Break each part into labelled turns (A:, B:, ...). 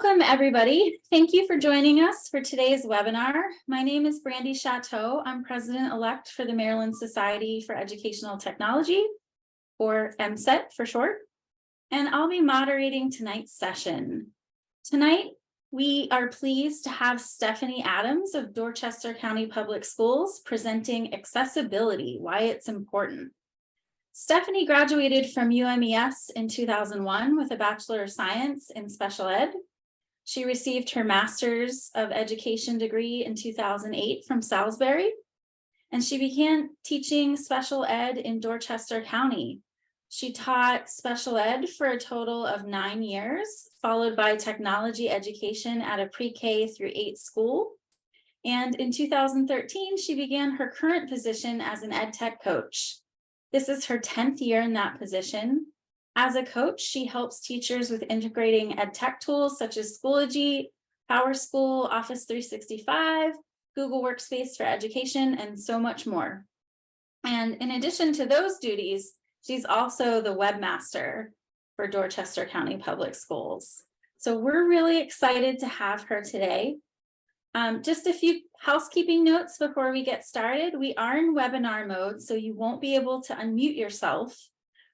A: Welcome, everybody. Thank you for joining us for today's webinar. My name is Brandy Chateau. I'm president-elect for the Maryland Society for Educational Technology, or MSET for short, and I'll be moderating tonight's session. Tonight, we are pleased to have Stephanie Adams of Dorchester County Public Schools presenting accessibility, why it's important. Stephanie graduated from UMES in 2001 with a Bachelor of Science in Special Ed. She received her Master's of Education degree in 2008 from Salisbury, and she began teaching special ed in Dorchester County. She taught special ed for a total of 9 years, followed by technology education at a pre-K through 8 school. And in 2013, she began her current position as an ed tech coach. This is her 10th year in that position. As a coach, she helps teachers with integrating ed tech tools such as Schoology, PowerSchool, Office 365, Google Workspace for Education, and so much more. And in addition to those duties, she's also the webmaster for Dorchester County Public Schools. So we're really excited to have her today. Just a few housekeeping notes before we get started. We are in webinar mode, so you won't be able to unmute yourself.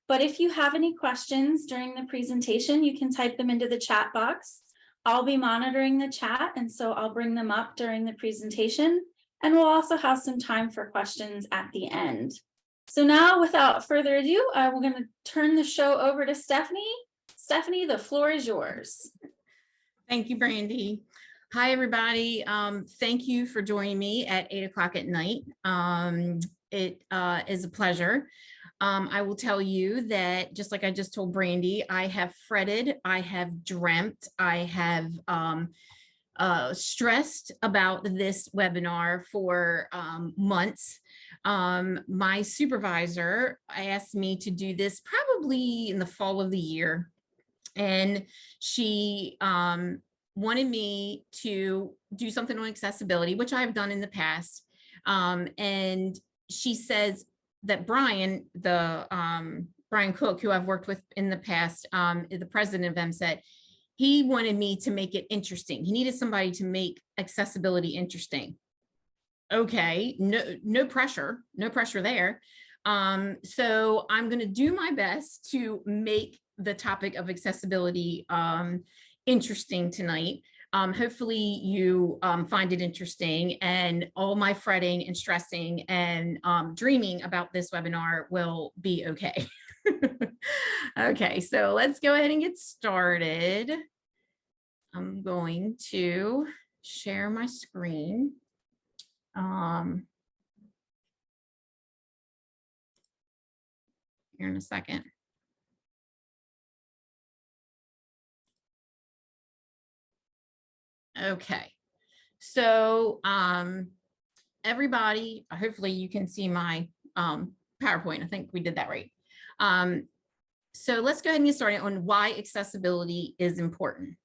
A: But if you have any questions during the presentation, you can type them into the chat box. I'll be monitoring the chat, and so I'll bring them up during the presentation. And we'll also have some time for questions at the end. So now, without further ado, we're going to turn the show over to Stephanie. Stephanie, the floor is yours.
B: Thank you, Brandy. Hi, everybody. Thank you for joining me at 8 o'clock at night. It is a pleasure. I will tell you that just like I just told Brandy, I have fretted, I have dreamt, I have stressed about this webinar for months. My supervisor asked me to do this probably in the fall of the year, and she wanted me to do something on accessibility, which I've done in the past. And she says that Brian Cook, who I've worked with in the past, the president of MSET, he wanted me to make it interesting. He needed somebody to make accessibility interesting. Okay, no pressure there. So I'm going to do my best to make the topic of accessibility interesting tonight. Hopefully you find it interesting, and all my fretting and stressing and dreaming about this webinar will be okay. Okay, so let's go ahead and get started. I'm going to share my screen. Here in a second. Okay, so everybody, hopefully you can see my PowerPoint. I think we did that right. So let's go ahead and get started on why accessibility is important.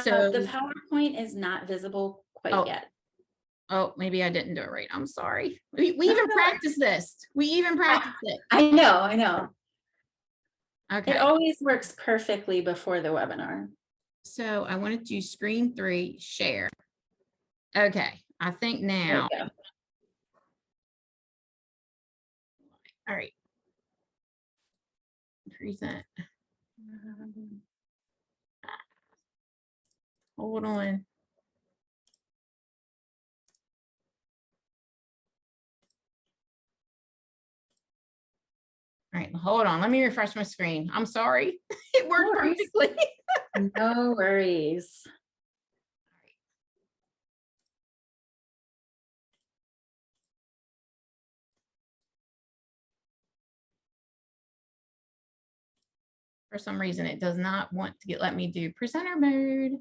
B: So
A: the PowerPoint is not visible quite yet.
B: Oh, maybe I didn't do it right. I'm sorry. We even practiced this. We even practiced it.
A: I know.
B: Okay.
A: It always works perfectly before the webinar.
B: So I want to do screen 3, share. Okay, I think now. All right. Present. Hold on. All right, hold on. Let me refresh my screen. I'm sorry. It worked perfectly.
A: No worries.
B: For some reason, it does not want to let me do presenter mode.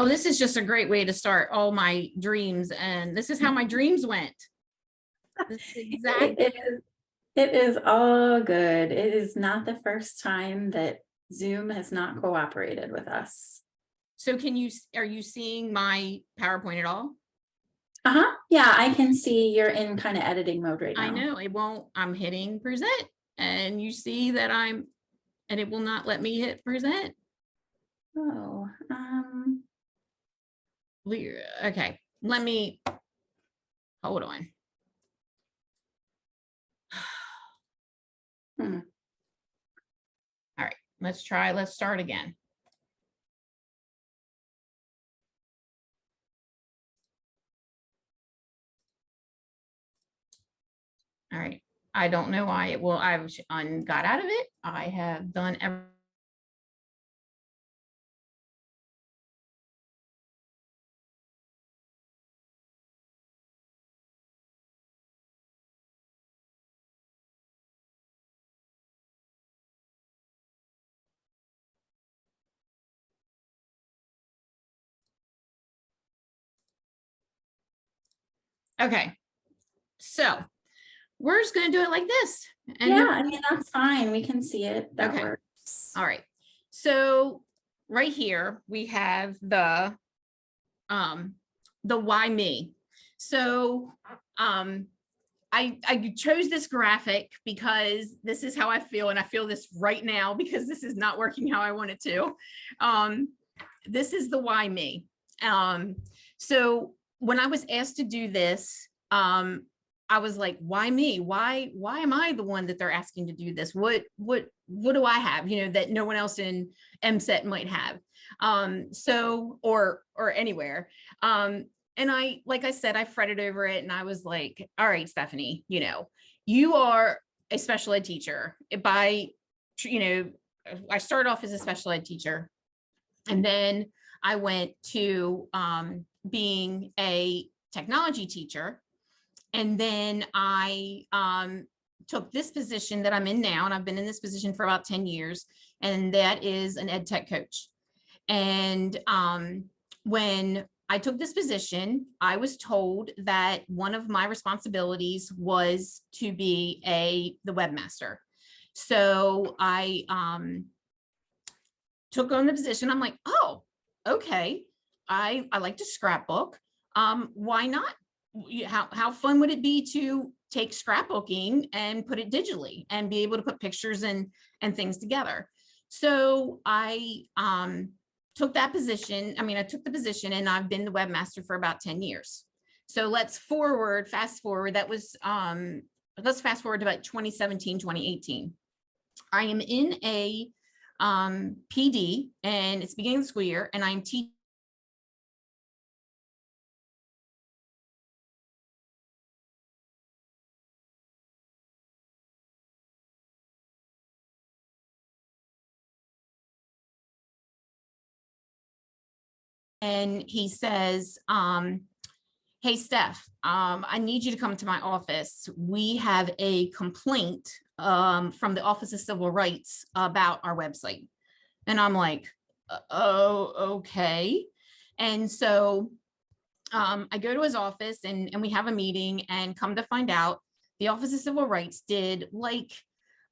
B: Oh, this is just a great way to start all my dreams. And this is how my dreams went. This is exactly.
A: It is all good. It is not the first time that Zoom has not cooperated with us.
B: So are you seeing my PowerPoint at all?
A: Uh-huh. Yeah, I can see you're in kind of editing mode right now.
B: I know it won't, I'm hitting present and you see that and it will not let me hit present.
A: Oh,
B: Okay, let me, hold on.
A: hmm.
B: All right, let's start again. All right, I don't know why it will, I've got out of it. I have done everything. Okay, so we're just gonna do it like this. And
A: Yeah, I mean, that's fine. We can see it. That
B: okay.
A: works.
B: All right. So right here we have the why me. So I chose this graphic because this is how I feel, and I feel this right now because this is not working how I want it to. This is the why me. So when I was asked to do this, I was like, why me? Why am I the one that they're asking to do this? What do I have, that no one else in MSET might have? So, or anywhere. And like I said, I fretted over it and I was like, all right, Stephanie, you are a special ed teacher I started off as a special ed teacher, and then I went to being a technology teacher. And then I took this position that I'm in now, and I've been in this position for about 10 years, and that is an ed tech coach. And when I took this position, I was told that one of my responsibilities was to be the webmaster. So I took on the position. I'm like, oh, okay. I like to scrapbook. Why not? How fun would it be to take scrapbooking and put it digitally and be able to put pictures and things together? So I took that position. I took the position, and I've been the webmaster for about 10 years. So fast forward. That was let's fast forward to about 2017, 2018. I am in a PD, and it's beginning of the school year, and I'm teaching. And he says, hey, Steph, I need you to come to my office. We have a complaint from the Office of Civil Rights about our website. And I'm like, oh, okay. And so I go to his office, and we have a meeting, and come to find out the Office of Civil Rights did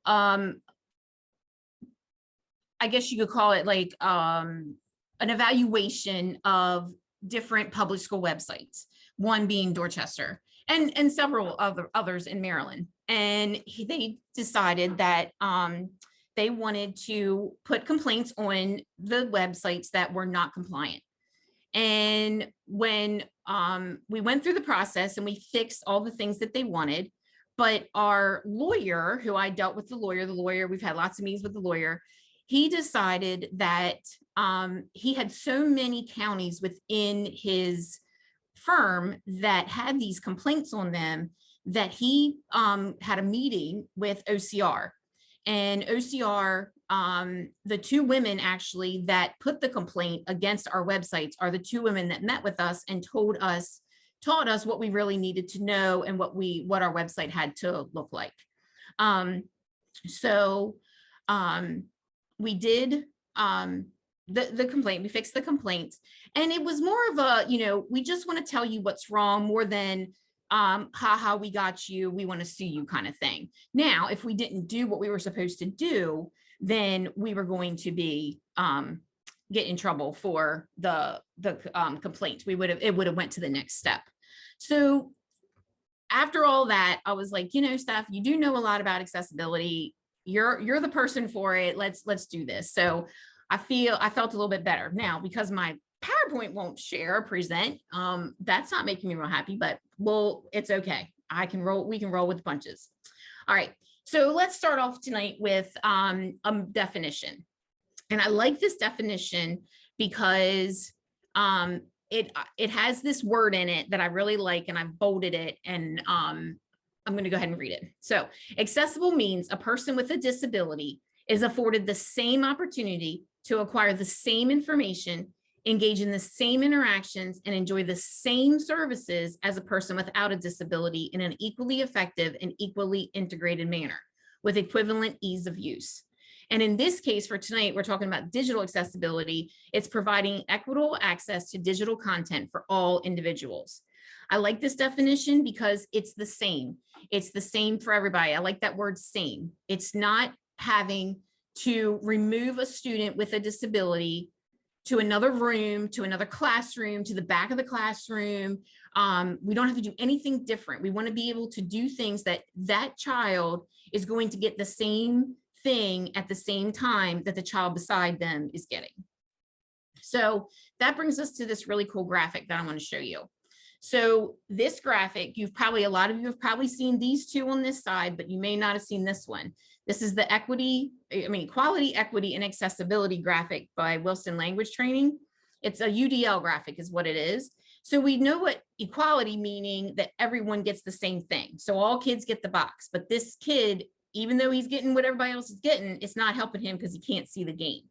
B: I guess you could call it an evaluation of different public school websites, one being Dorchester and several others in Maryland. And they decided that they wanted to put complaints on the websites that were not compliant. And when we went through the process and we fixed all the things that they wanted, but our lawyer, who I dealt with the lawyer, we've had lots of meetings with the lawyer, he decided that he had so many counties within his firm that had these complaints on them that he had a meeting with OCR. And OCR, the two women actually that put the complaint against our websites are the two women that met with us and taught us what we really needed to know and what our website had to look like. So we did the complaint, we fixed the complaints, and it was more of a, we just want to tell you what's wrong more than haha, we got you, we want to sue you kind of thing. Now, if we didn't do what we were supposed to do, then we were going to be get in trouble for the complaint. It would have went to the next step. So after all that, I was like, Steph, you do know a lot about accessibility. You're the person for it. Let's do this. So I felt a little bit better now, because my PowerPoint won't share or present. That's not making me real happy, but it's okay. We can roll with the punches. All right. So let's start off tonight with a definition. And I like this definition because it has this word in it that I really like, and I've bolded it, and I'm going to go ahead and read it. So accessible means a person with a disability is afforded the same opportunity to acquire the same information, engage in the same interactions, and enjoy the same services as a person without a disability in an equally effective and equally integrated manner with equivalent ease of use. And in this case for tonight, we're talking about digital accessibility. It's providing equitable access to digital content for all individuals. I like this definition because it's the same. It's the same for everybody. I like that word same. It's not having to remove a student with a disability to another room, to another classroom, to the back of the classroom. We don't have to do anything different. We want to be able to do things that child is going to get the same thing at the same time that the child beside them is getting. So that brings us to this really cool graphic that I want to show you. So this graphic, a lot of you have probably seen these two on this side, but you may not have seen this one. This is the equality, equity, and accessibility graphic by Wilson Language Training. It's a UDL graphic is what it is. So we know what equality, meaning that everyone gets the same thing. So all kids get the box, but this kid, even though he's getting what everybody else is getting, it's not helping him because he can't see the game.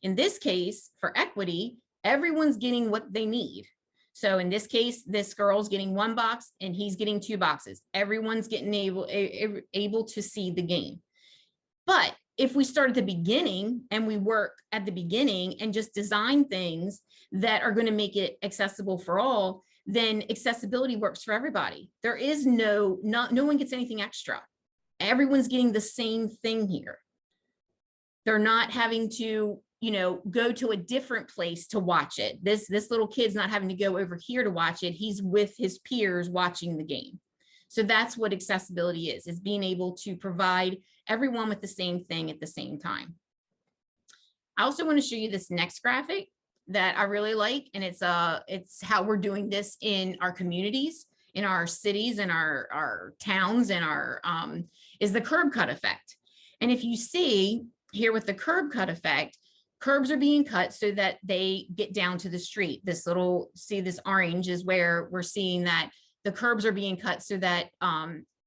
B: In this case, for equity, everyone's getting what they need. So in this case, this girl's getting one box and he's getting two boxes. Everyone's getting able to see the game. But if we start at the beginning and we work at the beginning and just design things that are going to make it accessible for all, then accessibility works for everybody. There is no one gets anything extra. Everyone's getting the same thing here. They're not having to, go to a different place to watch it. This little kid's not having to go over here to watch it. He's with his peers watching the game. So that's what accessibility is being able to provide everyone with the same thing at the same time. I also want to show you this next graphic that I really like, and it's how we're doing this in our communities, in our cities, and our towns, and is the curb cut effect. And if you see here with the curb cut effect, curbs are being cut so that they get down to the street. This orange is where we're seeing that the curbs are being cut so that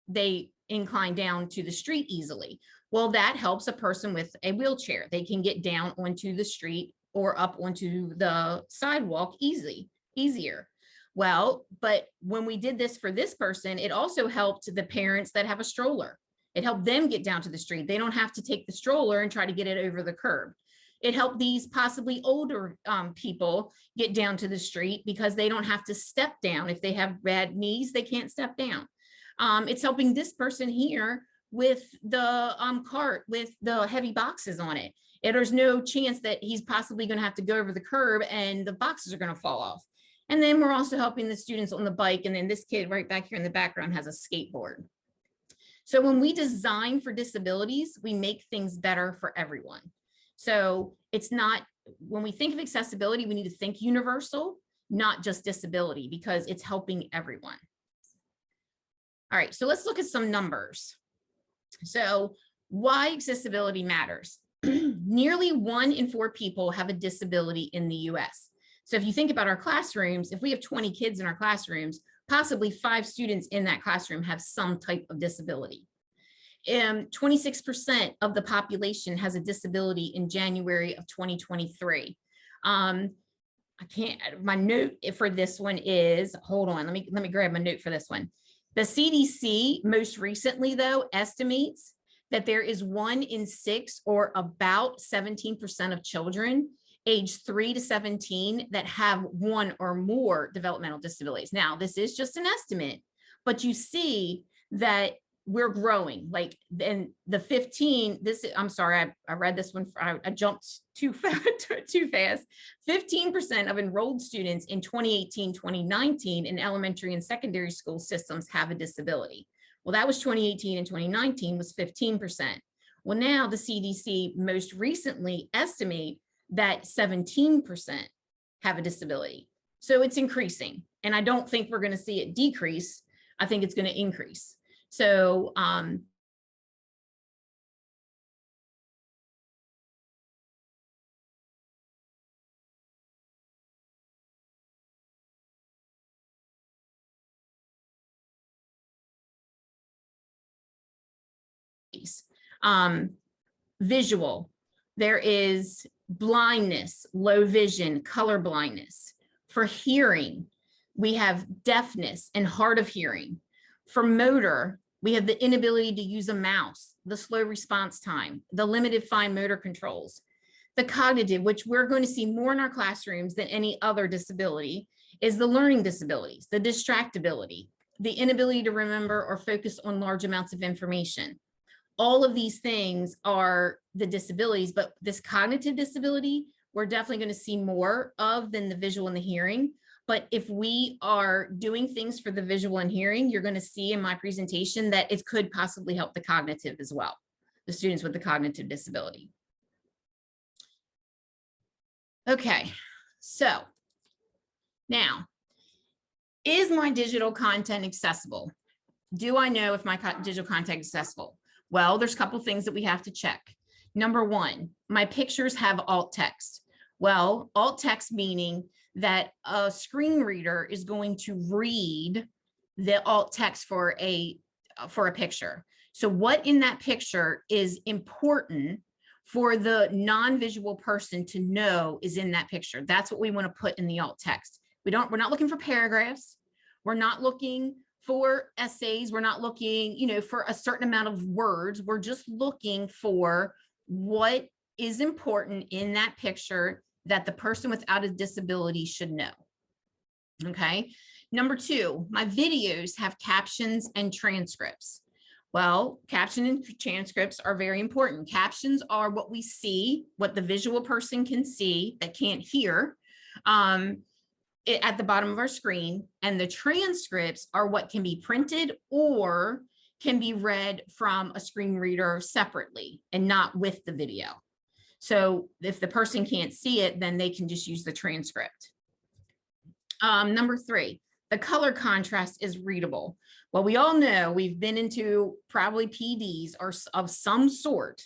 B: they incline down to the street easily. Well, that helps a person with a wheelchair. They can get down onto the street or up onto the sidewalk easier. Well, but when we did this for this person, it also helped the parents that have a stroller. It helped them get down to the street. They don't have to take the stroller and try to get it over the curb. It helped these possibly older people get down to the street because they don't have to step down. If they have bad knees, they can't step down. It's helping this person here with the cart with the heavy boxes on it. There's no chance that he's possibly going to have to go over the curb and the boxes are going to fall off. And then we're also helping the students on the bike. And then this kid right back here in the background has a skateboard. So when we design for disabilities, we make things better for everyone. So it's not, when we think of accessibility, we need to think universal, not just disability, because it's helping everyone. All right, so let's look at some numbers. So why accessibility matters. Nearly 1 in 4 people have a disability in the US. So if you think about our classrooms, if we have 20 kids in our classrooms, possibly 5 students in that classroom have some type of disability. 26% of the population has a disability in January of 2023. My note for this one is, hold on, let me grab my note for this one. The CDC most recently though estimates that there is 1 in 6 or about 17% of children aged 3 to 17 that have 1 or more developmental disabilities. Now, this is just an estimate, but you see that we're growing. Like, and the 15, I'm sorry, I read this one, I jumped too fast, 15% of enrolled students in 2018, 2019 in elementary and secondary school systems have a disability. Well, that was 2018, and 2019 was 15%. Well, now the CDC most recently estimate that 17% have a disability. So it's increasing. And I don't think we're going to see it decrease. I think it's going to increase. So visual, there is blindness, low vision, color blindness. For hearing, we have deafness and hard of hearing. For motor, we have the inability to use a mouse, the slow response time, the limited fine motor controls. The cognitive, which we're going to see more in our classrooms than any other disability, is the learning disabilities, the distractibility, the inability to remember or focus on large amounts of information. All of these things are the disabilities, but this cognitive disability, we're definitely going to see more of than the visual and the hearing. But if we are doing things for the visual and hearing, you're going to see in my presentation that it could possibly help the cognitive as well, the students with the cognitive disability. Okay, so now, is my digital content accessible? Do I know if my digital content is accessible? Well, there's a couple things that we have to check. Number one, my pictures have alt text. Well, alt text meaning that a screen reader is going to read the alt text for a picture. So what in that picture is important for the non-visual person to know is in that picture? That's what we want to put in the alt text. We're not looking for paragraphs. We're not looking for essays. We're not looking, for a certain amount of words. We're just looking for what is important in that picture that the person without a disability should know. Okay. Number two, my videos have captions and transcripts. Well, caption and transcripts are very important. Captions are what we see, what the visual person can see that can't hear. At the bottom of our screen, and the transcripts are what can be printed or can be read from a screen reader separately and not with the video. So if the person can't see it, then they can just use the transcript. Number three, the color contrast is readable. Well, we all know, we've been into probably PDs or of some sort,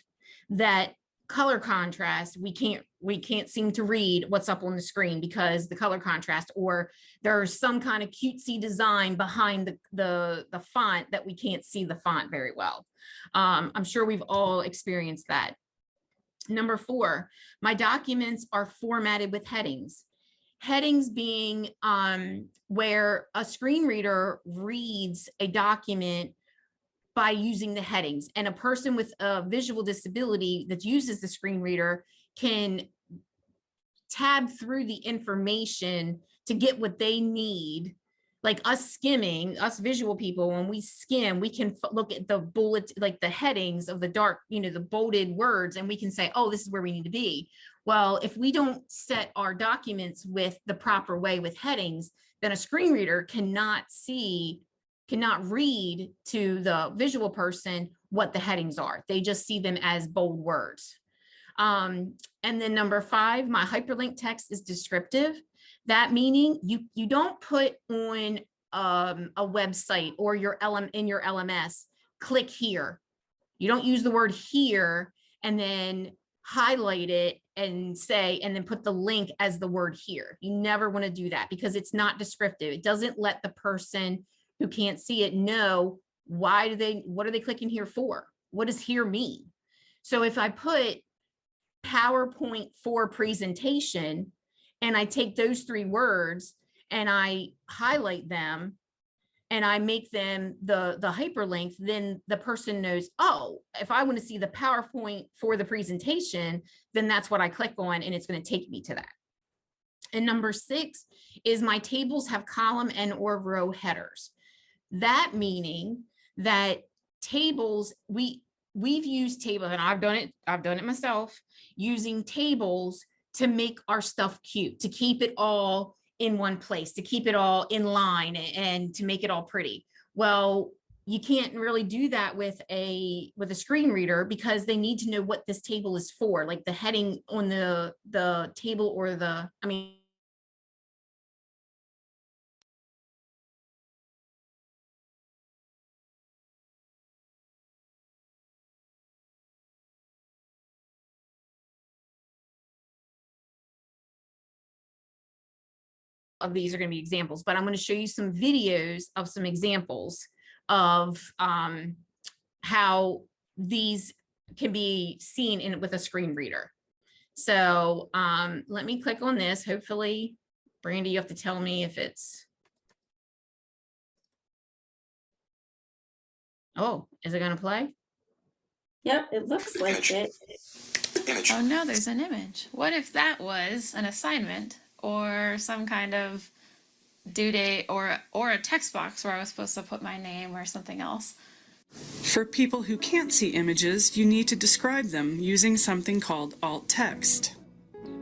B: that color contrast, we can't seem to read what's up on the screen because the color contrast, or there's some kind of cutesy design behind the font that we can't see the font very well. I'm sure we've all experienced that. Number four, my documents are formatted with headings. Headings being where a screen reader reads a document by using the headings, and a person with a visual disability that uses the screen reader can tab through the information to get what they need. Like us skimming, us visual people, when we skim, we can look at the bullet, like the headings of the dark, the bolded words, and we can say, oh, this is where we need to be. Well, if we don't set our documents with the proper way with headings, then a screen reader cannot read to the visual person what the headings are. They just see them as bold words. And then number five, my hyperlink text is descriptive. That meaning you don't put on a website or in your LMS, click here. You don't use the word here and then highlight it and then put the link as the word here. You never want to do that because it's not descriptive. It doesn't let the person who can't see it know what are they clicking here for? What does here mean? So if I put PowerPoint for presentation and I take those three words and I highlight them and I make them the hyperlink, then the person knows, oh, if I want to see the PowerPoint for the presentation, then that's what I click on and it's going to take me to that. And number six is my tables have column and or row headers. That meaning that tables, we've used tables, and I've done it myself, using tables to make our stuff cute, to keep it all in one place, to keep it all in line and to make it all pretty. Well, you can't really do that with a screen reader, because they need to know what this table is for, like the heading on the table, or of these are going to be examples, but I'm going to show you some videos of some examples of how these can be seen with a screen reader. So let me click on this. Hopefully, Brandy, you have to tell me if it's. Oh, is it going to play?
A: Yep, it looks like it.
C: Image. Oh no, there's an image. What if that was an assignment or some kind of due date or a text box where I was supposed to put my name or something else?
D: For people who can't see images, you need to describe them using something called alt text.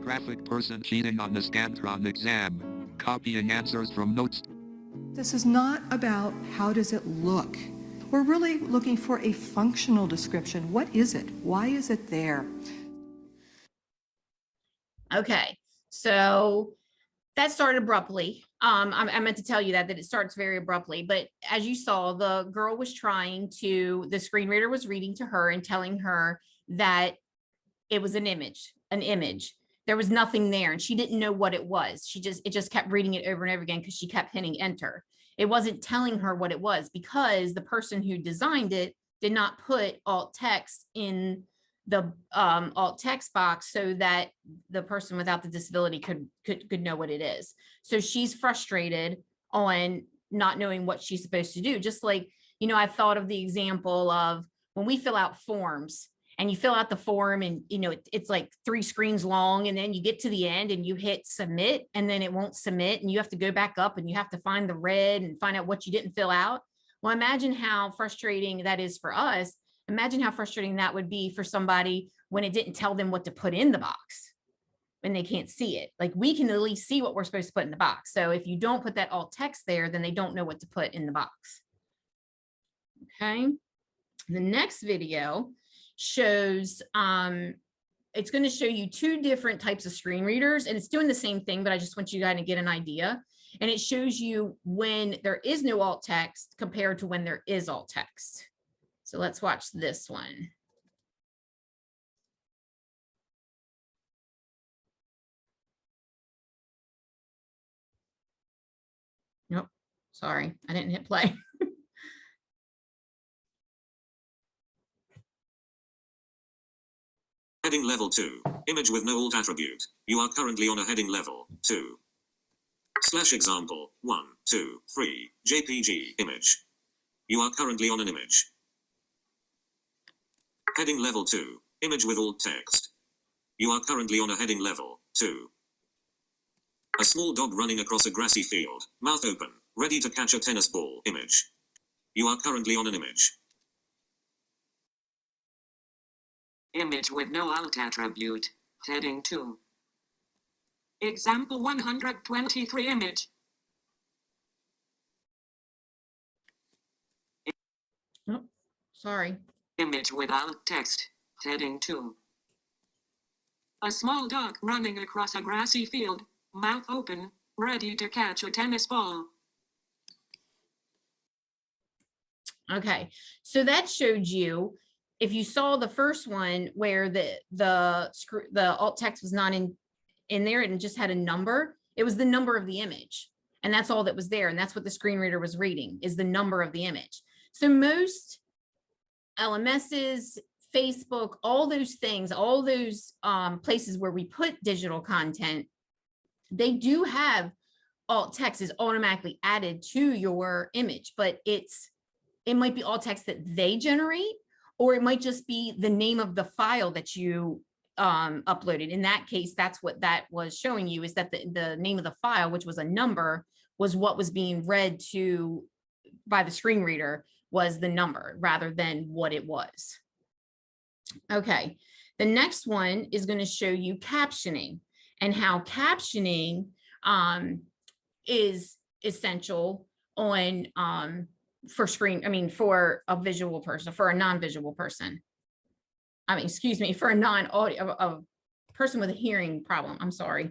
E: Graphic person cheating on the Scantron exam, copying answers from notes.
F: This is not about how does it look. We're really looking for a functional description. What is it? Why is it there?
B: Okay, so that started abruptly. I meant to tell you that it starts very abruptly, but as you saw, the girl was the screen reader was reading to her and telling her that it was an image. There was nothing there, and she didn't know what it was. It just kept reading it over and over again because she kept hitting enter. It wasn't telling her what it was, because the person who designed it did not put alt text in the alt text box so that the person without the disability could know what it is. So she's frustrated on not knowing what she's supposed to do. Just like, I thought of the example of when we fill out forms, and you fill out the form, and it's like 3 screens long, and then you get to the end and you hit submit, and then it won't submit, and you have to go back up and you have to find the red and find out what you didn't fill out. Well, imagine how frustrating that is for us. Imagine how frustrating that would be for somebody when it didn't tell them what to put in the box, when they can't see it. Like, we can at least see what we're supposed to put in the box. So if you don't put that alt text there, then they don't know what to put in the box. Okay. The next video shows, it's going to show you 2 different types of screen readers, and it's doing the same thing, but I just want you guys to get an idea. And it shows you when there is no alt text compared to when there is alt text. So let's watch this one. Nope, sorry, I didn't hit play.
G: Heading level 2, image with no alt attribute. You are currently on a heading level 2. / example 1, 2, 3, JPG image. You are currently on an image. Heading level 2, image with alt text. You are currently on a heading level 2. A small dog running across a grassy field, mouth open, ready to catch a tennis ball image. You are currently on an image.
H: Image with no alt attribute, heading 2. Example 123 image.
B: Oh, sorry.
H: Image with alt text, heading 2. A small dog running across a grassy field, mouth open, ready to catch a tennis ball.
B: Okay, so that showed you, if you saw the first one where the alt text was not in there and just had a number, it was the number of the image, and that's all that was there, and that's what the screen reader was reading, is the number of the image. So most LMSs, Facebook, all those things, all those places where we put digital content, they do have alt text is automatically added to your image, but it might be alt text that they generate, or it might just be the name of the file that you uploaded. In that case, that's what that was showing you, is that the name of the file, which was a number, was what was being read to by the screen reader was the number rather than what it was. Okay, the next one is going to show you captioning and how captioning is essential on for for a visual person, for a non-visual person. Excuse me, for a non-audio, a person with a hearing problem. I'm sorry.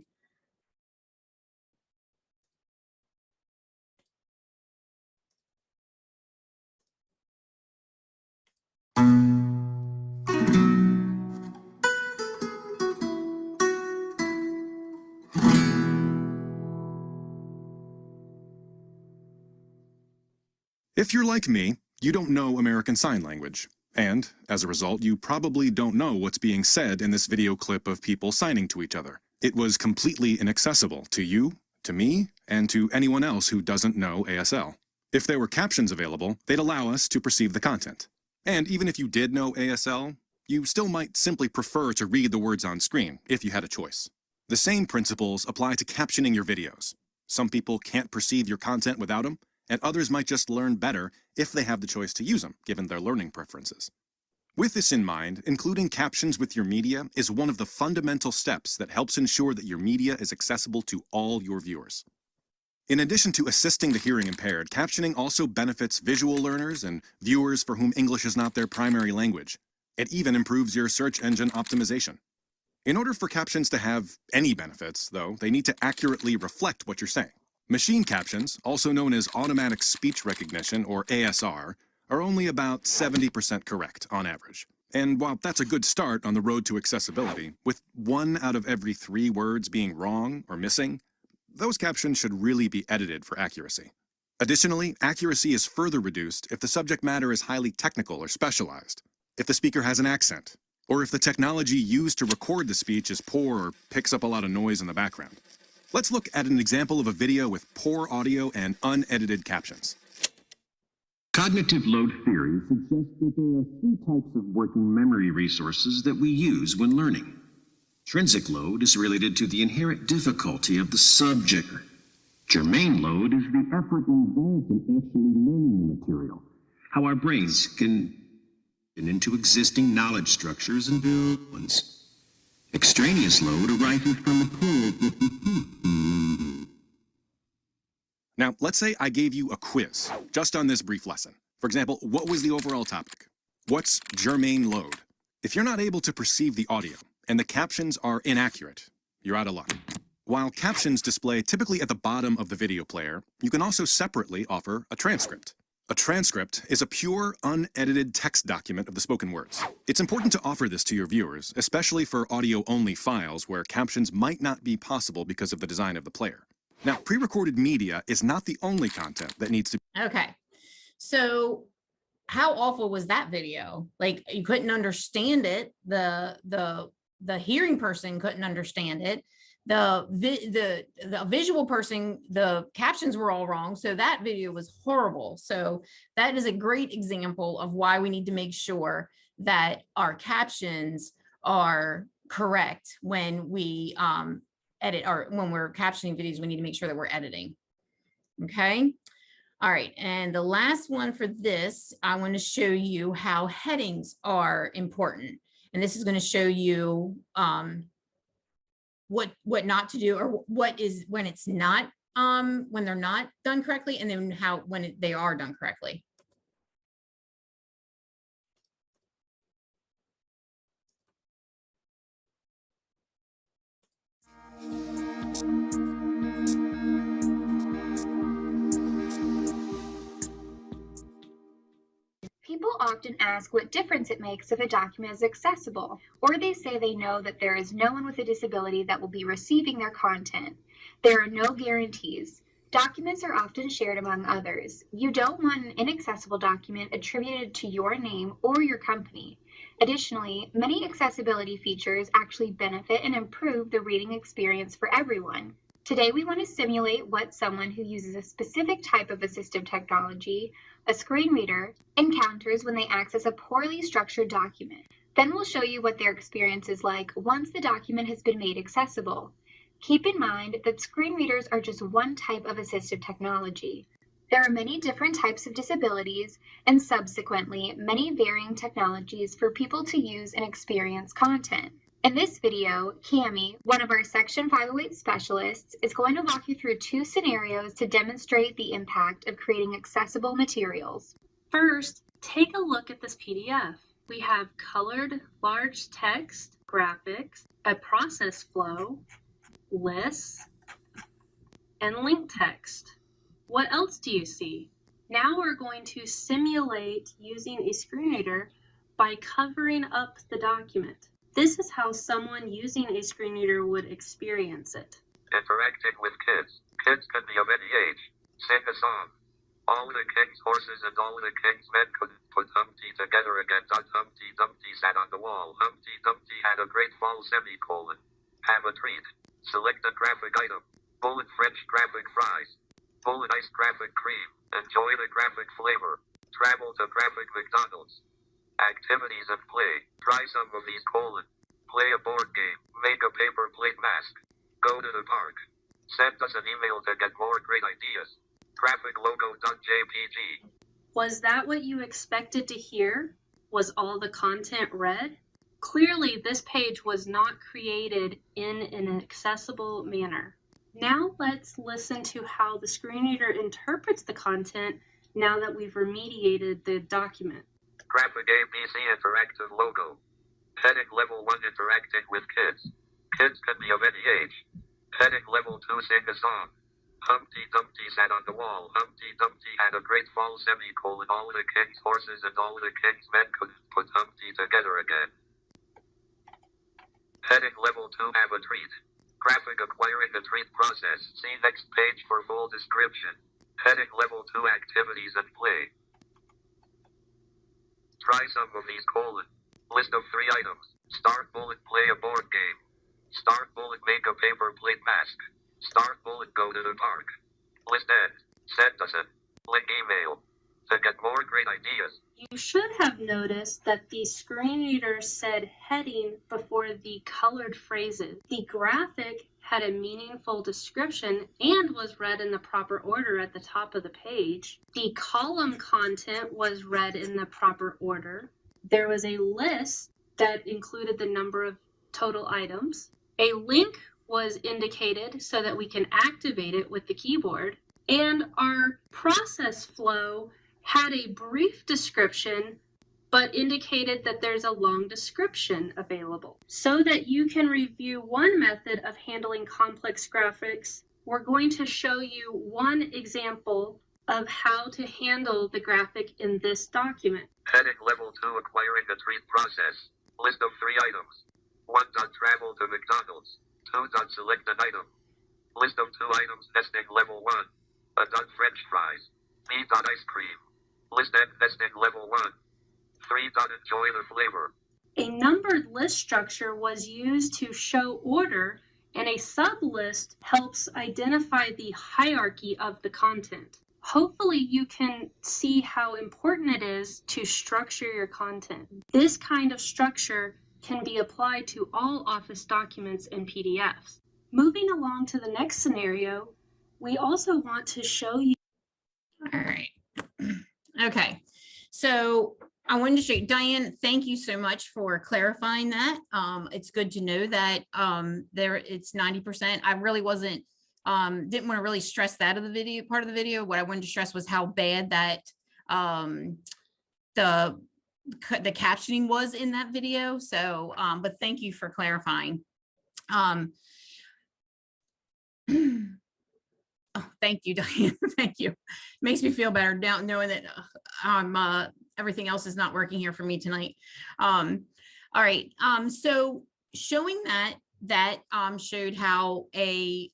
I: If you're like me, you don't know American Sign Language. And, as a result, you probably don't know what's being said in this video clip of people signing to each other. It was completely inaccessible to you, to me, and to anyone else who doesn't know ASL. If there were captions available, they'd allow us to perceive the content. And even if you did know ASL, you still might simply prefer to read the words on screen if you had a choice. The same principles apply to captioning your videos. Some people can't perceive your content without them, and others might just learn better if they have the choice to use them, given their learning preferences. With this in mind, including captions with your media is one of the fundamental steps that helps ensure that your media is accessible to all your viewers. In addition to assisting the hearing impaired, captioning also benefits visual learners and viewers for whom English is not their primary language. It even improves your search engine optimization. In order for captions to have any benefits, though, they need to accurately reflect what you're saying. Machine captions, also known as automatic speech recognition, or ASR, are only about 70% correct on average. And while that's a good start on the road to accessibility, with 1 out of every 3 words being wrong or missing, those captions should really be edited for accuracy. Additionally, accuracy is further reduced if the subject matter is highly technical or specialized, if the speaker has an accent, or if the technology used to record the speech is poor or picks up a lot of noise in the background. Let's look at an example of a video with poor audio and unedited captions.
J: Cognitive load theory suggests that there are 3 types of working memory resources that we use when learning. Intrinsic load is related to the inherent difficulty of the subject. Germane load is the effort involved in actually learning the material, how our brains can get into existing knowledge structures and build ones. Extraneous load arises from materials that we can't.
I: Now, let's say I gave you a quiz just on this brief lesson. For example, what was the overall topic? What's germane load? If you're not able to perceive the audio and the captions are inaccurate, you're out of luck. While captions display typically at the bottom of the video player, you can also separately offer a transcript. A transcript is a pure, unedited text document of the spoken words. It's important to offer this to your viewers, especially for audio-only files where captions might not be possible because of the design of the player. Now, pre-recorded media is not the only content that needs to be.
B: Okay, so how awful was that video? Like, you couldn't understand it. The hearing person couldn't understand it. The visual person, the captions were all wrong. So that video was horrible. So that is a great example of why we need to make sure that our captions are correct when we edit, or when we're captioning videos. We need to make sure that we're editing. Okay. All right. And the last one for this, I want to show you how headings are important. And this is going to show you what not to do, or what is when it's not when they're not done correctly, and then how when they are done correctly.
K: People often ask what difference it makes if a document is accessible, or they say they know that there is no one with a disability that will be receiving their content. There are no guarantees. Documents are often shared among others. You don't want an inaccessible document attributed to your name or your company. Additionally, many accessibility features actually benefit and improve the reading experience for everyone. Today, we want to simulate what someone who uses a specific type of assistive technology, a screen reader, encounters when they access a poorly structured document. Then we'll show you what their experience is like once the document has been made accessible. Keep in mind that screen readers are just one type of assistive technology. There are many different types of disabilities and subsequently many varying technologies for people to use and experience content. In this video, Cami, one of our Section 508 specialists, is going to walk you through 2 scenarios to demonstrate the impact of creating accessible materials.
L: First, take a look at this PDF. We have colored large text, graphics, a process flow, lists, and link text. What else do you see? Now we're going to simulate using a screen reader by covering up the document. This is how someone using a screen reader would experience it.
E: Interacting with kids. Kids can be of any age. Sing a song. All the king's horses and all the king's men could put Humpty together again. Humpty Dumpty sat on the wall. Humpty Dumpty had a great fall semicolon. Have a treat. Select a graphic item. Bullet French graphic fries. Bullet ice graphic cream. Enjoy the graphic flavor. Travel to graphic McDonald's. Activities and play. Try some of these : play a board game. Make a paper plate mask. Go to the park. Send us an email to get more great ideas. Graphiclogo.jpg.
L: Was that what you expected to hear? Was all the content read? Clearly, this page was not created in an accessible manner. Now let's listen to how the screen reader interprets the content now that we've remediated the document.
E: Graphic ABC interactive logo. Heading level 1 interacting with kids. Kids can be of any age. Heading level 2 sing a song. Humpty Dumpty sat on the wall. Humpty Dumpty had a great fall semicolon. All the king's horses and all the king's men could put Humpty together again. Heading level 2 have a treat. Graphic acquiring the treat process. See next page for full description. Heading level 2 activities and play. Try some of these : list of 3 items. Start bullet, play a board game. Start bullet, make a paper plate mask. Start bullet, go to the park. List end. Send us a link email to get more great ideas.
L: You should have noticed that the screen reader said heading before the colored phrases. The graphic had a meaningful description and was read in the proper order at the top of the page. The column content was read in the proper order. There was a list that included the number of total items. A link was indicated so that we can activate it with the keyboard. And our process flow had a brief description but indicated that there's a long description available. So that you can review one method of handling complex graphics, we're going to show you one example of how to handle the graphic in this document.
E: Heading level 2 acquiring the treat process. List of 3 items. 1. Travel to McDonald's. 2. Select an item. List of 2 items. Nesting level 1. A French fries. B. Ice cream. List end. Nesting level 1. 3. Enjoy the flavor.
L: A numbered list structure was used to show order, and a sublist helps identify the hierarchy of the content. Hopefully you can see how important it is to structure your content. This kind of structure can be applied to all Office documents and PDFs. Moving along to the next scenario, we also want to show you.
B: All right. Okay. So I wanted to show you, Diane, thank you so much for clarifying that. It's good to know that it's 90%. I really wasn't, didn't want to really stress that of the video, part of the video. What I wanted to stress was how bad that the captioning was in that video. So, but thank you for clarifying. Oh, thank you, Diane. Thank you. Makes me feel better now knowing that everything else is not working here for me tonight. All right. So showing that showed how a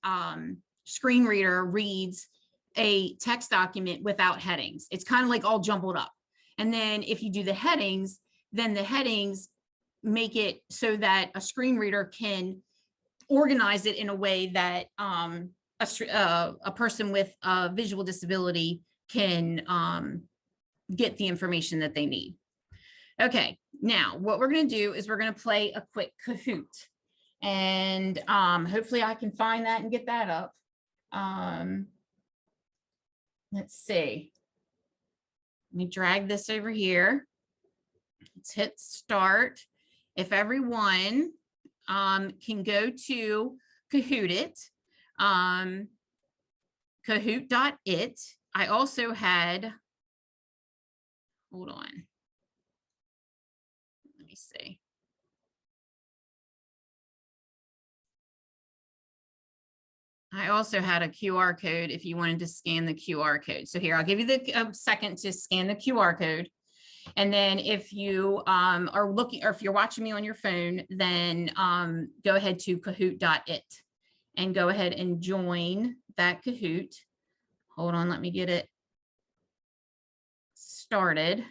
B: screen reader reads a text document without headings. It's kind of like all jumbled up. And then if you do the headings, then the headings make it so that a screen reader can organize it in a way that a person with a visual disability can get the information that they need. Okay, now what we're going to do is we're going to play a quick Kahoot, and hopefully I can find that and get that up. let's see. Let me drag this over here. Let's hit start. If everyone can go to Kahoot it, Kahoot.it. I also had, hold on. Let me see. I also had a QR code if you wanted to scan the QR code. So here, I'll give you the second to scan the QR code. And then if you are looking, or if you're watching me on your phone, then go ahead to Kahoot.it and go ahead and join that Kahoot. Hold on, let me get it started.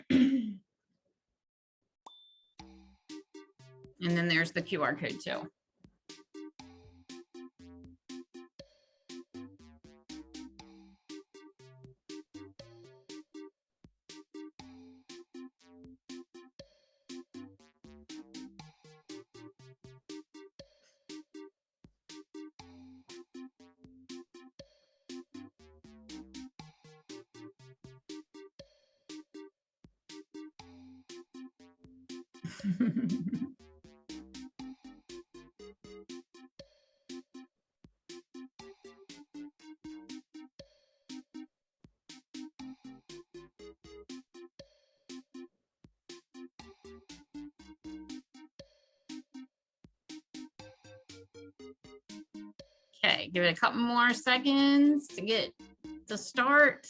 B: And then there's the QR code too. Okay, give it a couple more seconds to get to start.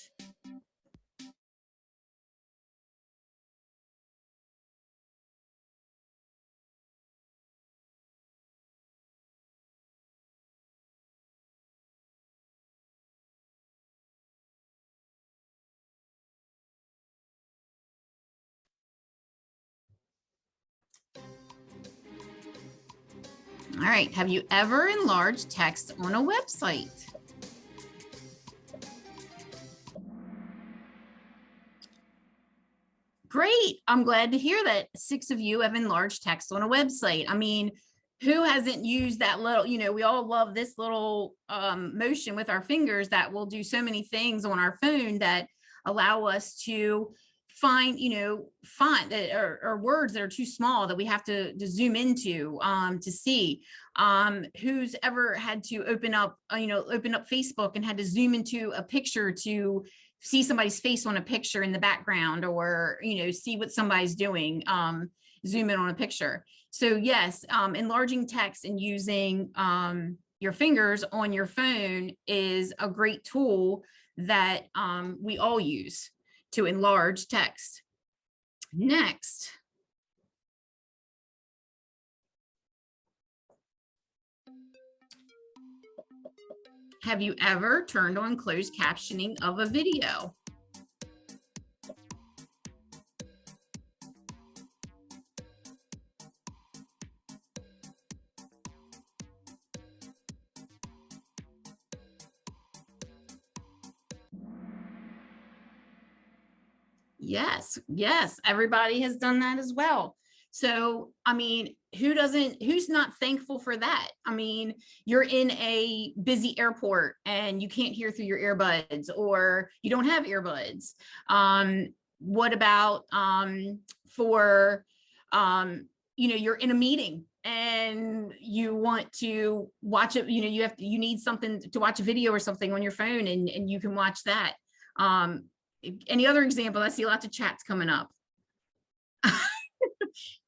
B: All right, have you ever enlarged text on a website? Great, I'm glad to hear that 6 of you have enlarged text on a website. I mean, who hasn't used that little, you know, we all love this little motion with our fingers that will do so many things on our phone that allow us to find, you know, font that or words that are too small that we have to zoom into to see. Who's ever had to open up Facebook and had to zoom into a picture to see somebody's face on a picture in the background, or, you know, see what somebody's doing, zoom in on a picture. So yes, enlarging text and using your fingers on your phone is a great tool that we all use to enlarge text. Next. Have you ever turned on closed captioning of a video? Yes, everybody has done that as well. So, I mean, who's not thankful for that? I mean, you're in a busy airport and you can't hear through your earbuds, or you don't have earbuds. What about for, you know, you're in a meeting and you want to watch it, you know, you need something to watch a video or something on your phone, and you can watch that. Any other example? I see lots of chats coming up.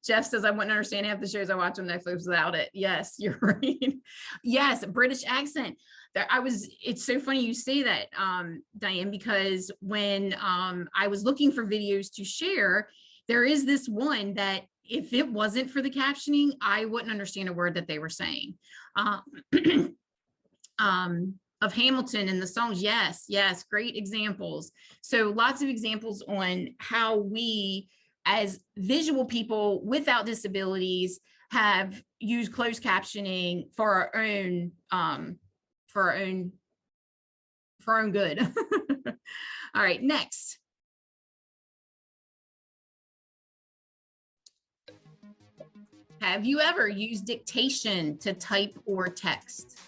B: Jeff says, I wouldn't understand half the shows I watch on Netflix without it. Yes, you're right. Yes, British accent. It's so funny you say that, Diane, because when I was looking for videos to share, there is this one that if it wasn't for the captioning, I wouldn't understand a word that they were saying. Of Hamilton and the songs. Yes, great examples. So lots of examples on how we, as visual people without disabilities, have used closed captioning for our own good. All right, next. Have you ever used dictation to type or text?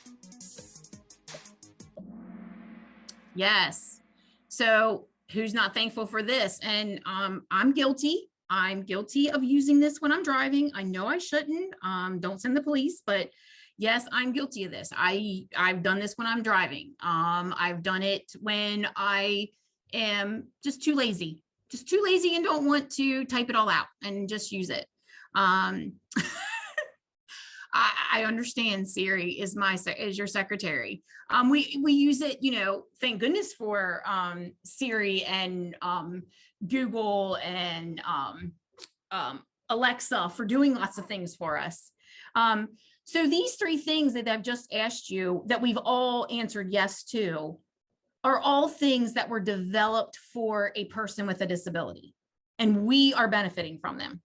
B: Yes. So who's not thankful for this? And I'm guilty. I'm guilty of using this when I'm driving. I know I shouldn't. Don't send the police, but yes, I'm guilty of this. I've done this when I'm driving. I've done it when I am just too lazy and don't want to type it all out and just use it. I understand Siri is is your secretary. We use it, you know, thank goodness for Siri and Google and Alexa for doing lots of things for us. So these three things that I've just asked you that we've all answered yes to are all things that were developed for a person with a disability, and we are benefiting from them.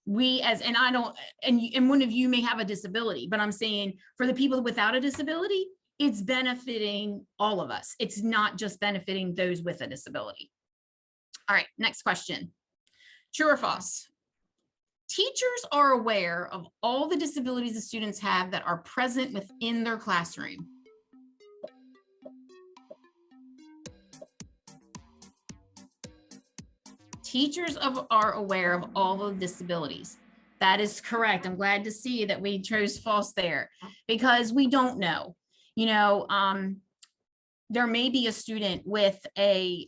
B: And I don't, and one of you may have a disability, but I'm saying for the people without a disability, it's benefiting all of us. It's not just benefiting those with a disability. All right, next question. True or false? Teachers are aware of all the disabilities the students have that are present within their classroom. Teachers are aware of all the disabilities. That is correct. I'm glad to see that we chose false there, because we don't know. You know, there may be a student with a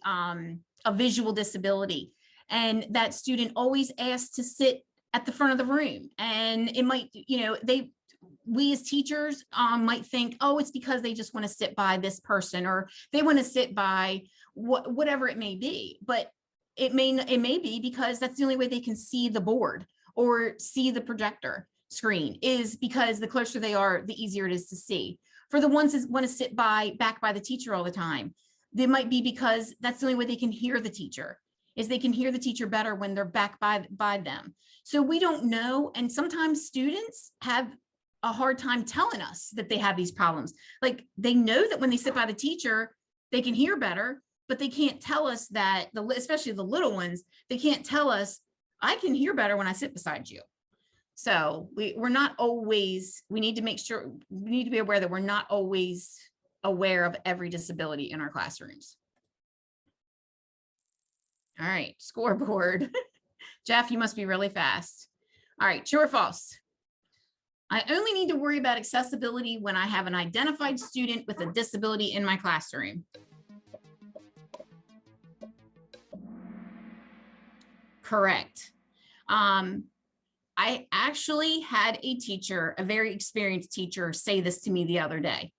B: visual disability, and that student always asks to sit at the front of the room. And it might, you know, we as teachers might think, oh, it's because they just want to sit by this person, or they want to sit by whatever it may be. But it may be because that's the only way they can see the board or see the projector screen, is because the closer they are, the easier it is to see. For the ones that want to sit back by the teacher all the time, they might be because that's the only way they can hear the teacher, is they can hear the teacher better when they're back by them. So we don't know. And sometimes students have a hard time telling us that they have these problems. Like, they know that when they sit by the teacher, they can hear better, but they can't tell us that, especially the little ones, they can't tell us, I can hear better when I sit beside you. So we're not always, we need to make sure, we need to be aware that we're not always aware of every disability in our classrooms. All right, scoreboard. Jeff, you must be really fast. All right, true or false? I only need to worry about accessibility when I have an identified student with a disability in my classroom. Correct. I actually had a teacher, a very experienced teacher, say this to me the other day,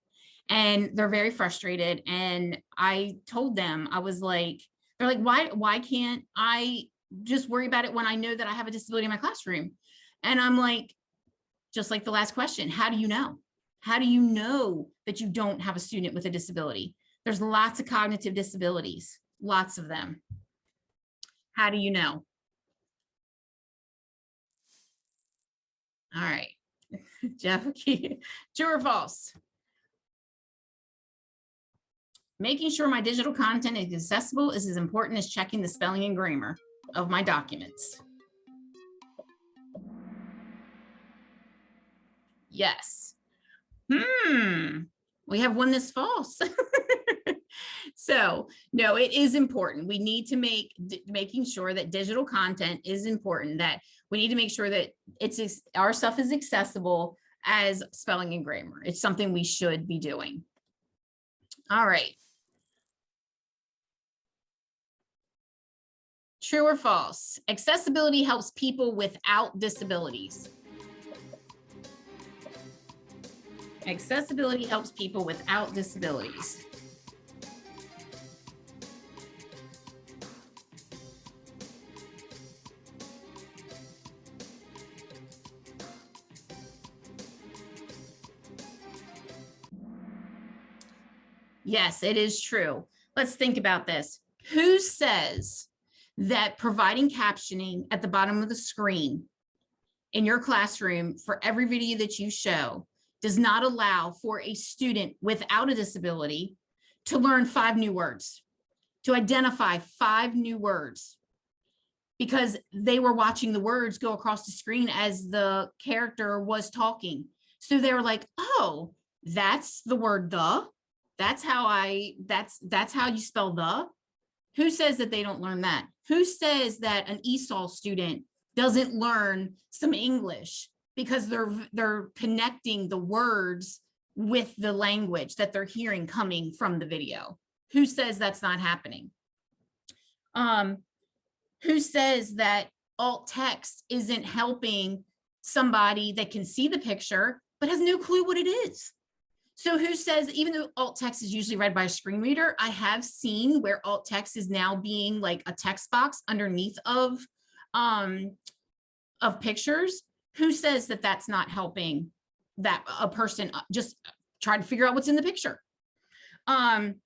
B: and they're very frustrated. And I told them, I was like, they're like, why can't I just worry about it when I know that I have a disability in my classroom? And I'm like, just like the last question, how do you know? How do you know that you don't have a student with a disability? There's lots of cognitive disabilities, lots of them. How do you know? All right, Jeff, true or false? Making sure my digital content is accessible is as important as checking the spelling and grammar of my documents. Yes. We have one that's false. So no, it is important. We need to making sure that digital content is important, that we need to make sure that our stuff is accessible as spelling and grammar. It's something we should be doing. All right. True or false? Accessibility helps people without disabilities. Accessibility helps people without disabilities. Yes, it is true. Let's think about this. Who says that providing captioning at the bottom of the screen in your classroom for every video that you show does not allow for a student without a disability to learn 5 new words, to identify 5 new words, because they were watching the words go across the screen as the character was talking. So they were like, oh, that's the word the. That's how you spell the. Who says that they don't learn that? Who says that an ESOL student doesn't learn some English because they're connecting the words with the language that they're hearing coming from the video? Who says that's not happening? Who says that alt text isn't helping somebody that can see the picture but has no clue what it is? So who says, even though alt text is usually read by a screen reader, I have seen where alt text is now being like a text box underneath of pictures. Who says that that's not helping that a person just try to figure out what's in the picture? I'm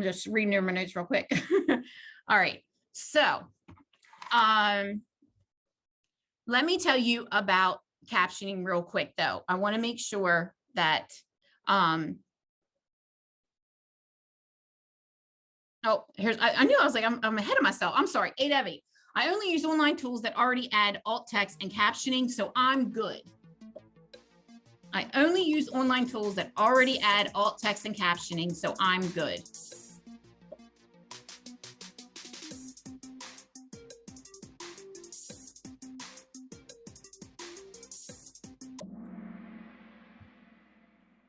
B: just reading over my notes real quick. All right, so let me tell you about captioning real quick, though. I want to make sure that, I knew I was like, I'm ahead of myself. I'm sorry, 8 of 8. I only use online tools that already add alt text and captioning, so I'm good. I only use online tools that already add alt text and captioning, so I'm good.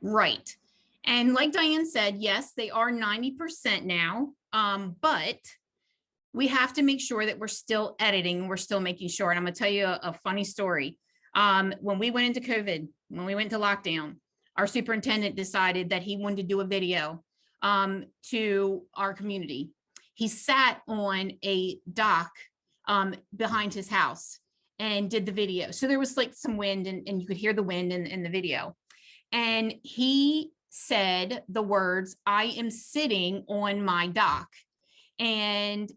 B: Right. And like Diane said, yes, they are 90% now, but we have to make sure that we're still editing. We're still making sure. And I'm going to tell you a funny story. When we went into COVID, when we went to lockdown, our superintendent decided that he wanted to do a video to our community. He sat on a dock behind his house and did the video. So there was like some wind and you could hear the wind in the video. And he said the words, "I am sitting on my dock." And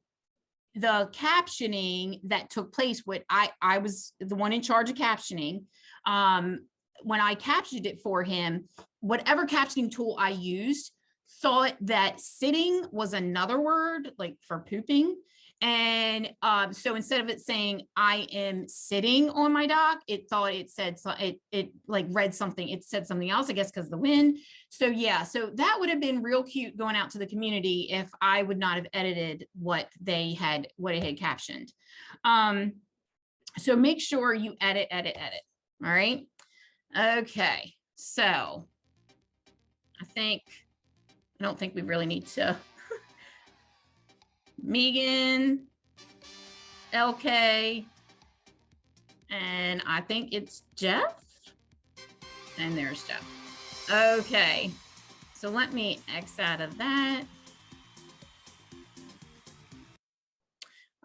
B: the captioning that took place, what I was the one in charge of captioning. When I captioned it for him, whatever captioning tool I used thought that sitting was another word, like for pooping. And so instead of it saying "I am sitting on my dock," it thought it said, it like read something, it said something else, I guess, because of the wind. So yeah, so that would have been real cute going out to the community if I would not have edited what it had captioned. So make sure you edit. All right. Okay. So I don't think we really need to. Megan, LK, and I think it's Jeff. And there's Jeff. Okay, so let me X out of that.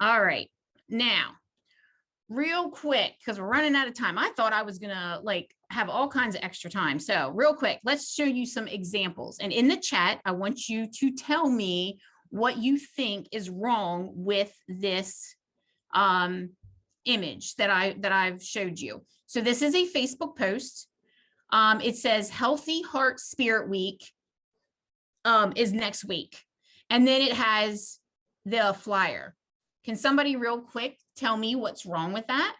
B: All right, now, real quick, because we're running out of time. I thought I was gonna like have all kinds of extra time. So real quick, let's show you some examples. And in the chat, I want you to tell me what you think is wrong with this image that I've showed you. So this is a Facebook post. It says Healthy Heart Spirit Week is next week. And then it has the flyer. Can somebody real quick tell me what's wrong with that?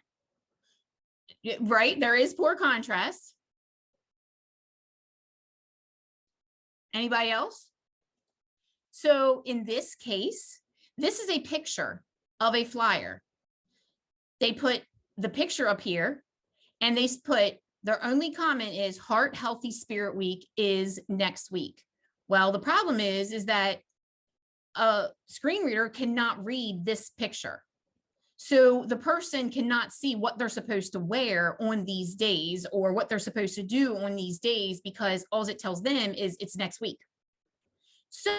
B: Right, there is poor contrast. Anybody else? So in this case, this is a picture of a flyer. They put the picture up here and they put their only comment is Heart Healthy Spirit Week is next week. Well, the problem is that a screen reader cannot read this picture. So the person cannot see what they're supposed to wear on these days or what they're supposed to do on these days because all it tells them is it's next week. So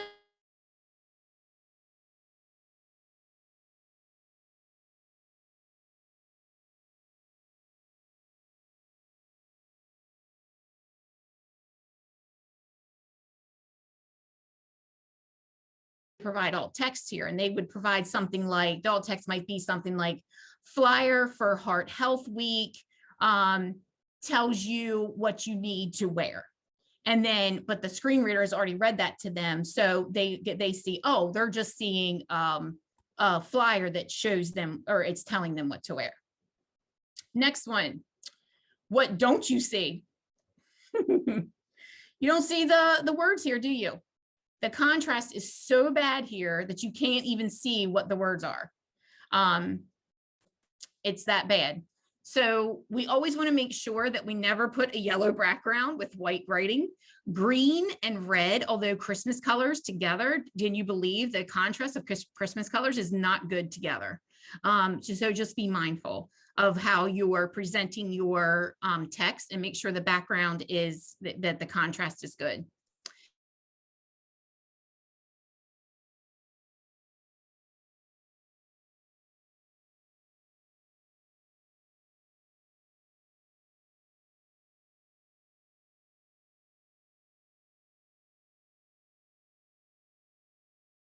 B: provide alt text here, and they would provide something like, the alt text might be something like flyer for Heart Health Week, tells you what you need to wear. And then, but the screen reader has already read that to them. So they see, oh, they're just seeing a flyer that shows them, or it's telling them what to wear. Next one. What don't you see? You don't see the words here, do you? The contrast is so bad here that you can't even see what the words are. It's that bad. So we always want to make sure that we never put a yellow background with white writing. Green and red, although Christmas colors together, can you believe the contrast of Christmas colors is not good together? So just be mindful of how you are presenting your text and make sure the background is that the contrast is good.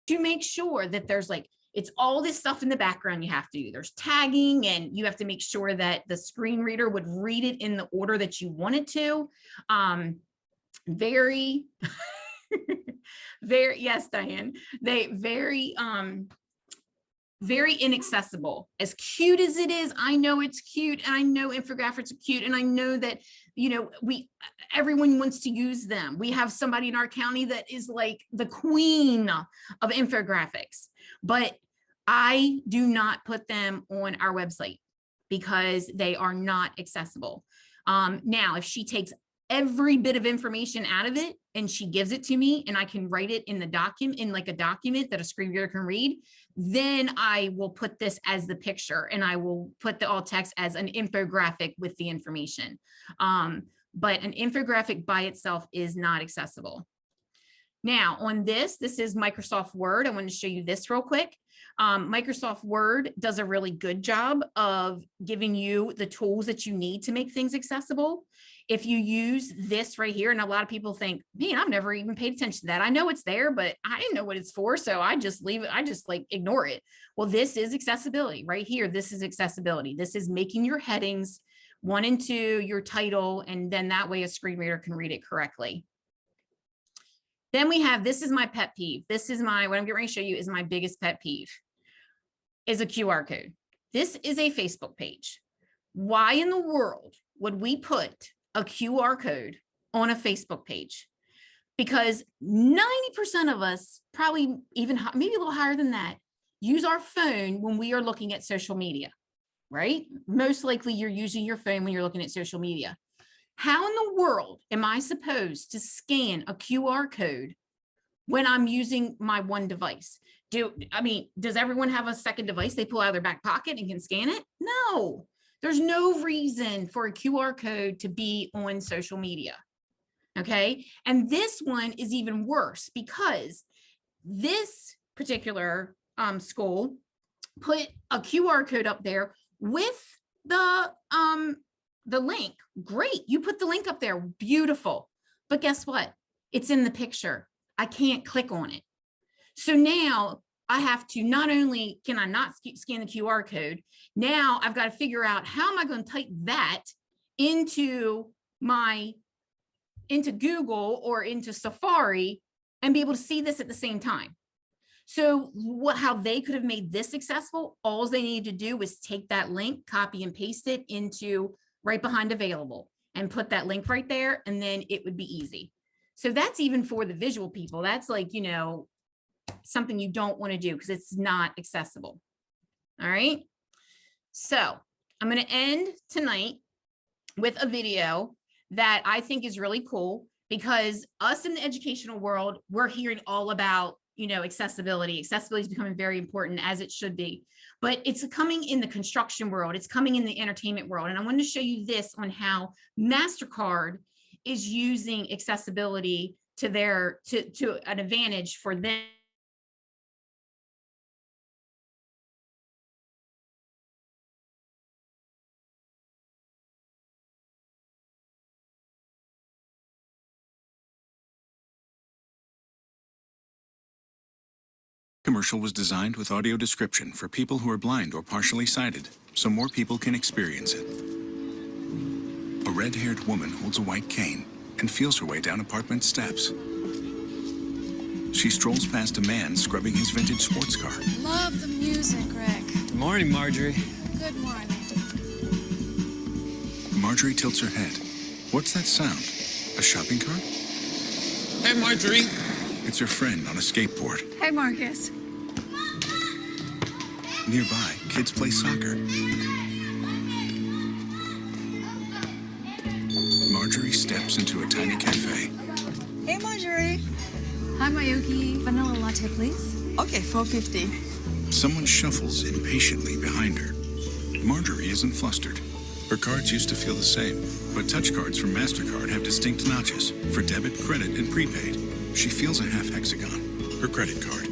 B: To make sure that there's like, it's all this stuff in the background you have to do. There's tagging, and you have to make sure that the screen reader would read it in the order that you want it to. Very, yes, Diane, very inaccessible. As cute as it is, I know it's cute, and I know infographics are cute, and I know that, you know, everyone wants to use them. We have somebody in our county that is like the queen of infographics, but I do not put them on our website because they are not accessible. Now, if she takes every bit of information out of it and she gives it to me and I can write it in the document, in like a document that a screen reader can read, then I will put this as the picture and I will put the alt text as an infographic with the information. But an infographic by itself is not accessible. Now on this is Microsoft Word. I want to show you this real quick. Microsoft Word does a really good job of giving you the tools that you need to make things accessible. If you use this right here, and a lot of people think, man, I've never even paid attention to that. I know it's there, but I didn't know what it's for. So I just leave it. I just like ignore it. Well, this is accessibility right here. This is accessibility. This is making your headings 1 and 2, your title, and then that way a screen reader can read it correctly. Then we have, this is my pet peeve. This is what I'm getting ready to show you is my biggest pet peeve, is a QR code. This is a Facebook page. Why in the world would we put a QR code on a Facebook page? Because 90% of us, probably even maybe a little higher than that, use our phone when we are looking at social media, right? Most likely you're using your phone when you're looking at social media. How in the world am I supposed to scan a QR code when I'm using my one device? Does everyone have a second device they pull out of their back pocket and can scan it? No, there's no reason for a QR code to be on social media. Okay. And this one is even worse because this particular school put a QR code up there with the link. Great. You put the link up there. Beautiful. But guess what? It's in the picture. I can't click on it. So now I have to, not only can I not scan the QR code, now I've got to figure out how am I going to type that into Google or into Safari and be able to see this at the same time. So how they could have made this accessible, all they needed to do was take that link, copy and paste it into right behind available and put that link right there, and then it would be easy. So that's even for the visual people. That's like, you know, something you don't want to do because it's not accessible. All right. So I'm going to end tonight with a video that I think is really cool because us in the educational world, we're hearing all about, you know, accessibility. Accessibility is becoming very important, as it should be, but it's coming in the construction world. It's coming in the entertainment world. And I wanted to show you this on how MasterCard is using accessibility to an advantage for them.
I: Commercial was designed with audio description for people who are blind or partially sighted, so more people can experience it. A red-haired woman holds a white cane and feels her way down apartment steps. She strolls past a man scrubbing his vintage sports car.
M: Love the music, Rick.
N: Good morning, Marjorie.
M: Good morning.
I: Marjorie tilts her head. What's that sound? A shopping cart?
M: Hey, Marjorie.
I: It's her friend on a skateboard.
N: Hey, Marcus.
I: Nearby, kids play soccer. Marjorie steps into a tiny cafe.
N: Hey, Marjorie. Hi, Mayuki. Vanilla latte, please. Okay, $4.50.
I: Someone shuffles impatiently behind her. Marjorie isn't flustered. Her cards used to feel the same, but touch cards from MasterCard have distinct notches for debit, credit, and prepaid. She feels a half hexagon, her credit card.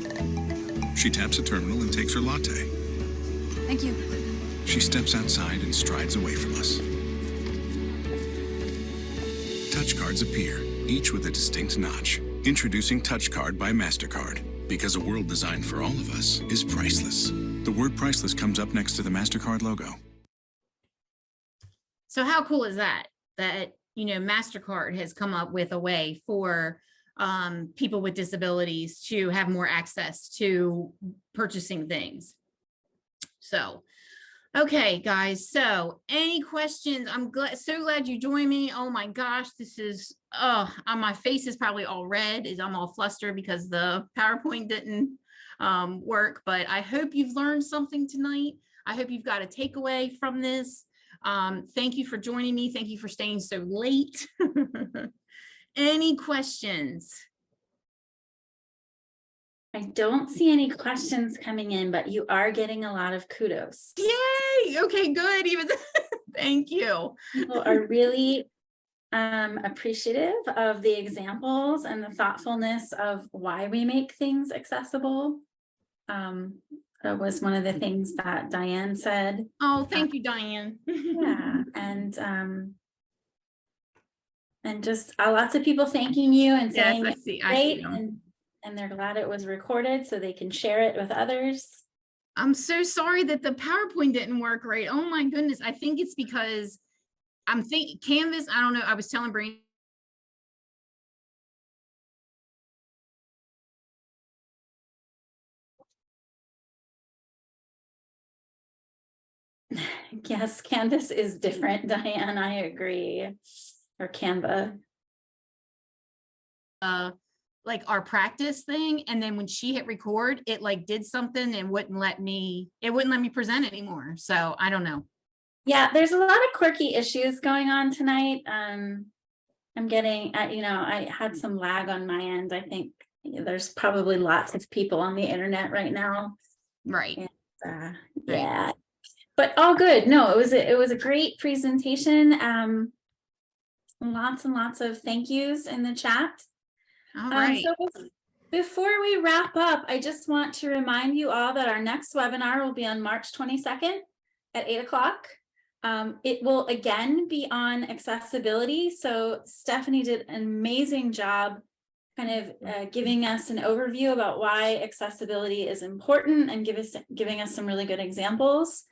I: She taps a terminal and takes her latte.
N: Thank you.
I: She steps outside and strides away from us. Touch cards appear, each with a distinct notch. Introducing Touch Card by MasterCard. Because a world designed for all of us is priceless. The word priceless comes up next to the MasterCard logo.
B: So how cool is that? That, MasterCard has come up with a way for people with disabilities to have more access to purchasing things. So, okay, guys. So any questions? I'm so glad you joined me. Oh my gosh, this is, my face is probably all red. I'm all flustered because the PowerPoint didn't work, but I hope you've learned something tonight. I hope you've got a takeaway from this. Thank you for joining me. Thank you for staying so late. Any questions?
A: I don't see any questions coming in, but you are getting a lot of kudos.
B: Yay! Okay, good. Even thank you.
A: People are really appreciative of the examples and the thoughtfulness of why we make things accessible. That was one of the things that Diane said.
B: Oh, thank you, Diane.
A: Yeah, and just lots of people thanking you and saying
B: Yes, I see them.
A: and they're glad it was recorded so they can share it with others.
B: I'm so sorry that the PowerPoint didn't work right. Oh my goodness. I think it's because I'm thinking Canvas. I don't know. I was telling Brandon.
A: Yes, Canvas is different, Diane. I agree. Or Canva.
B: Like our practice thing, and then when she hit record, it like did something and wouldn't let me present anymore. So I don't know.
A: Yeah, there's a lot of quirky issues going on tonight. I'm getting, I had some lag on my end. I think there's probably lots of people on the internet right now.
B: Right.
A: And, yeah, but all good. No, it was a great presentation. Lots and lots of thank yous in the chat.
B: All right.
A: So before we wrap up, I just want to remind you all that our next webinar will be on March 22nd at 8 o'clock. It will again be on accessibility. So Stephanie did an amazing job kind of giving us an overview about why accessibility is important and giving us some really good examples.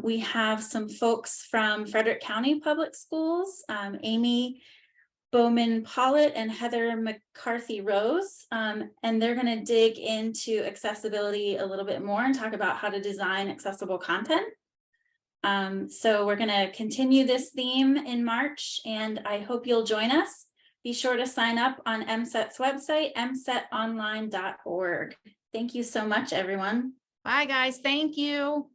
A: We have some folks from Frederick County Public Schools, Amy Bowman Pollitt and Heather McCarthy Rose, and they're going to dig into accessibility a little bit more and talk about how to design accessible content. So we're going to continue this theme in March, and I hope you'll join us. Be sure to sign up on MSET's website, msetonline.org. Thank you so much, everyone.
B: Bye, guys. Thank you.